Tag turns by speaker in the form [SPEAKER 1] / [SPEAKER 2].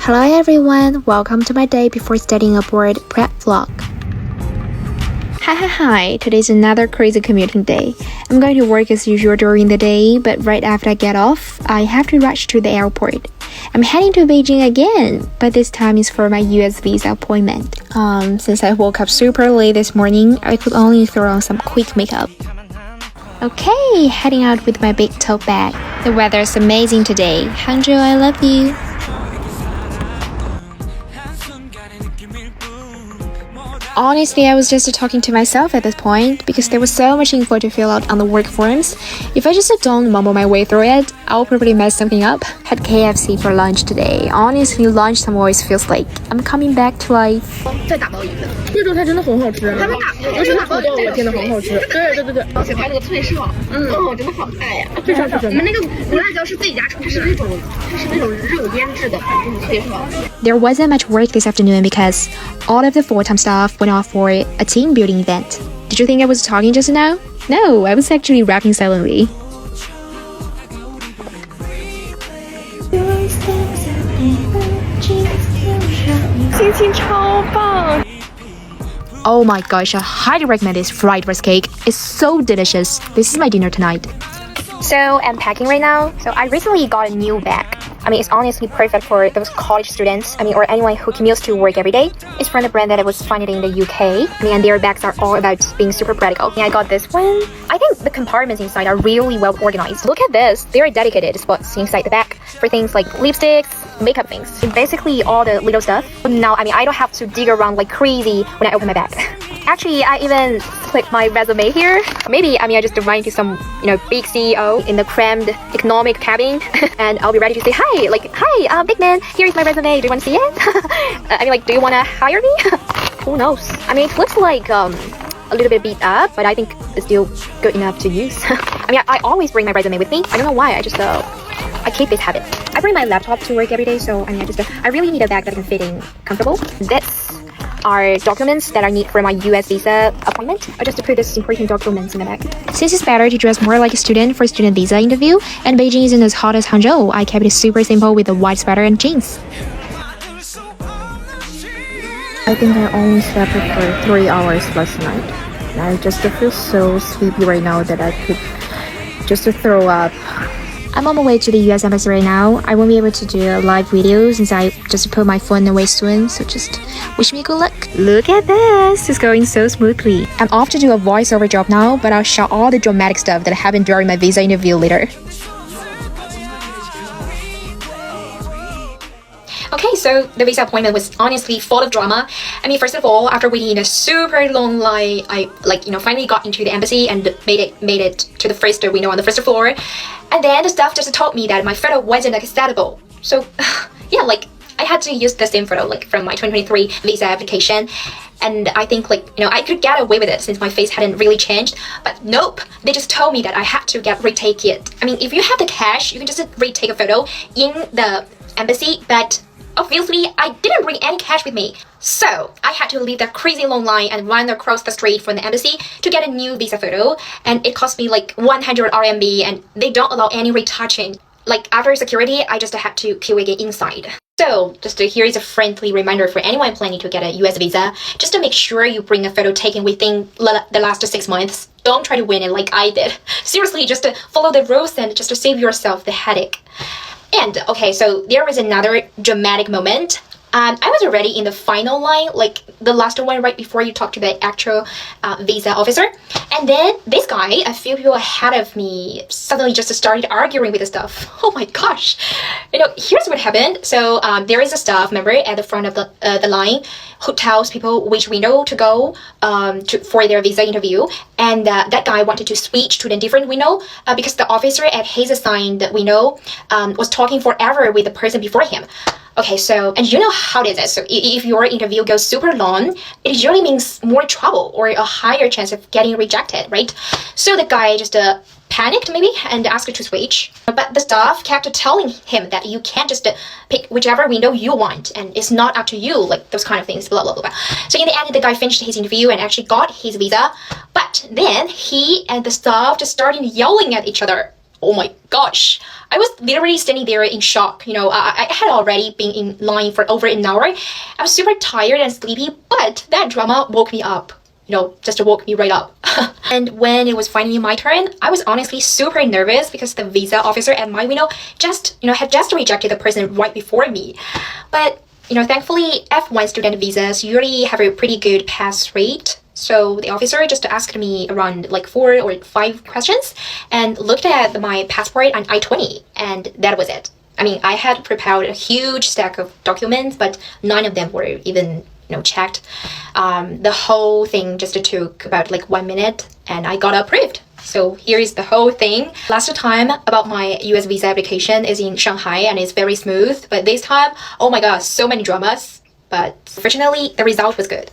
[SPEAKER 1] Hello everyone, welcome to my day before studying abroad prep vlog. Hi, today's another crazy commuting day. I'm going to work as usual during the day, but right after I get off, I have to rush to the airport. I'm heading to Beijing again, but this time is for my US visa appointment. Since I woke up super late this morning, I could only throw on some quick makeup. Okay, heading out with my big tote bag. The weather is amazing today. Hangzhou, I love you. Honestly, I was just talking to myself at this point because there was so much info to fill out on the work forms. If I just don't mumble my way through it, I'll probably mess something up. Had KFC for lunch today. Honestly, lunchtime always feels like I'm coming back to life.
[SPEAKER 2] 再打包一份，贵州菜真的很好吃。他们打，尤其是土豆，我天呐，很好吃。对，而且它那个脆柿，真的好爱呀。非常。我们那个胡辣椒是自己家出，它是那种肉腌制的，很脆是吧？
[SPEAKER 1] There wasn't much work this afternoon because all of the full-time staff went off for a team building event. Did you think I was talking just now? No, I was actually rapping silently. Oh my gosh, I highly recommend this fried rice cake. It's so delicious. This is my dinner tonight. So I'm packing right now. So I recently got a new bag. I mean, it's honestly perfect for those college students, or anyone who commutes to work every day. It's from the brand that I was finding in the UK. And their bags are all about being super practical. I got this one. I think the compartments inside are really well organized. Look at this. There are dedicated spots inside the bag for things like lipsticks, makeup things. It's basically all the little stuff. Now, I don't have to dig around like crazy when I open my bag. Actually, I even put my resume here. Maybe, I just run into some, big CEO in the crammed economic cabin and I'll be ready to say, hi, big man, here's my resume. Do you want to see it? Do you want to hire me? Who knows? It looks like a little bit beat up, but I think it's still good enough to use. I always bring my resume with me. I don't know why, I keep this habit. I bring my laptop to work every day, so I really need a bag that can fit in comfortable. This are documents that I need for my US visa appointment, or just to put these important documents in the bag. Since it's better to dress more like a student for student visa interview, and Beijing isn't as hot as Hangzhou, I kept it super simple with a white sweater and jeans. I think I only slept for 3 hours last night. And I just feel so sleepy right now that I could just throw up. I'm on my way to the US Embassy right now. I won't be able to do a live video since I just put my phone away soon, so just wish me good luck. Look at this, it's going so smoothly. I'm off to do a voiceover job now, but I'll shout all the dramatic stuff that happened during my visa interview later. Okay, so the visa appointment was honestly full of drama. First of all, after waiting in a super long line, I finally got into the embassy and made it to the first window on the first floor. And then the staff just told me that my photo wasn't acceptable. So yeah, I had to use the same photo from my 2023 visa application. And I think I could get away with it since my face hadn't really changed. But nope, they just told me that I had to retake it. If you have the cash, you can just retake a photo in the embassy, but obviously, I didn't bring any cash with me. So I had to leave that crazy long line and run across the street from the embassy to get a new visa photo. And it cost me 100 RMB and they don't allow any retouching. After security, I just had to queue again inside. So here is a friendly reminder for anyone planning to get a US visa. Just to make sure you bring a photo taken within the last 6 months. Don't try to win it like I did. Seriously, just follow the rules and just to save yourself the headache. And okay, so there was another dramatic moment. I was already in the final line, the last one right before you talk to the actual visa officer. And then this guy, a few people ahead of me, suddenly just started arguing with the staff. Oh my gosh. Here's what happened. So there is a staff member at the front of the line who tells people which window to go for their visa interview. And that guy wanted to switch to the different window because the officer at his assigned window was talking forever with the person before him. Okay, so, and you know how it is. So if your interview goes super long, it usually means more trouble or a higher chance of getting rejected, right? So the guy just panicked maybe and asked to switch. But the staff kept telling him that you can't just pick whichever window you want and it's not up to you, those kind of things, blah, blah, blah, blah. So in the end, the guy finished his interview and actually got his visa. But then he and the staff just started yelling at each other. oh my gosh, I was literally standing there in shock. You know, I had already been in line for over an hour. I was super tired and sleepy, but that drama woke me up. You know, just woke me right up. And when it was finally my turn, I was honestly super nervous because the visa officer at my window had just rejected the person right before me. But, you know, thankfully, F1 student visas usually have a pretty good pass rate. So the officer just asked me around like 4 or 5 questions and looked at my passport and I-20, and that was it. I mean, I had prepared a huge stack of documents, but none of them were even checked. The whole thing just took about like 1 minute and I got approved. So here is the whole thing. Last time about my US visa application is in Shanghai and it's very smooth, but this time, oh my god, so many dramas. But fortunately, the result was good.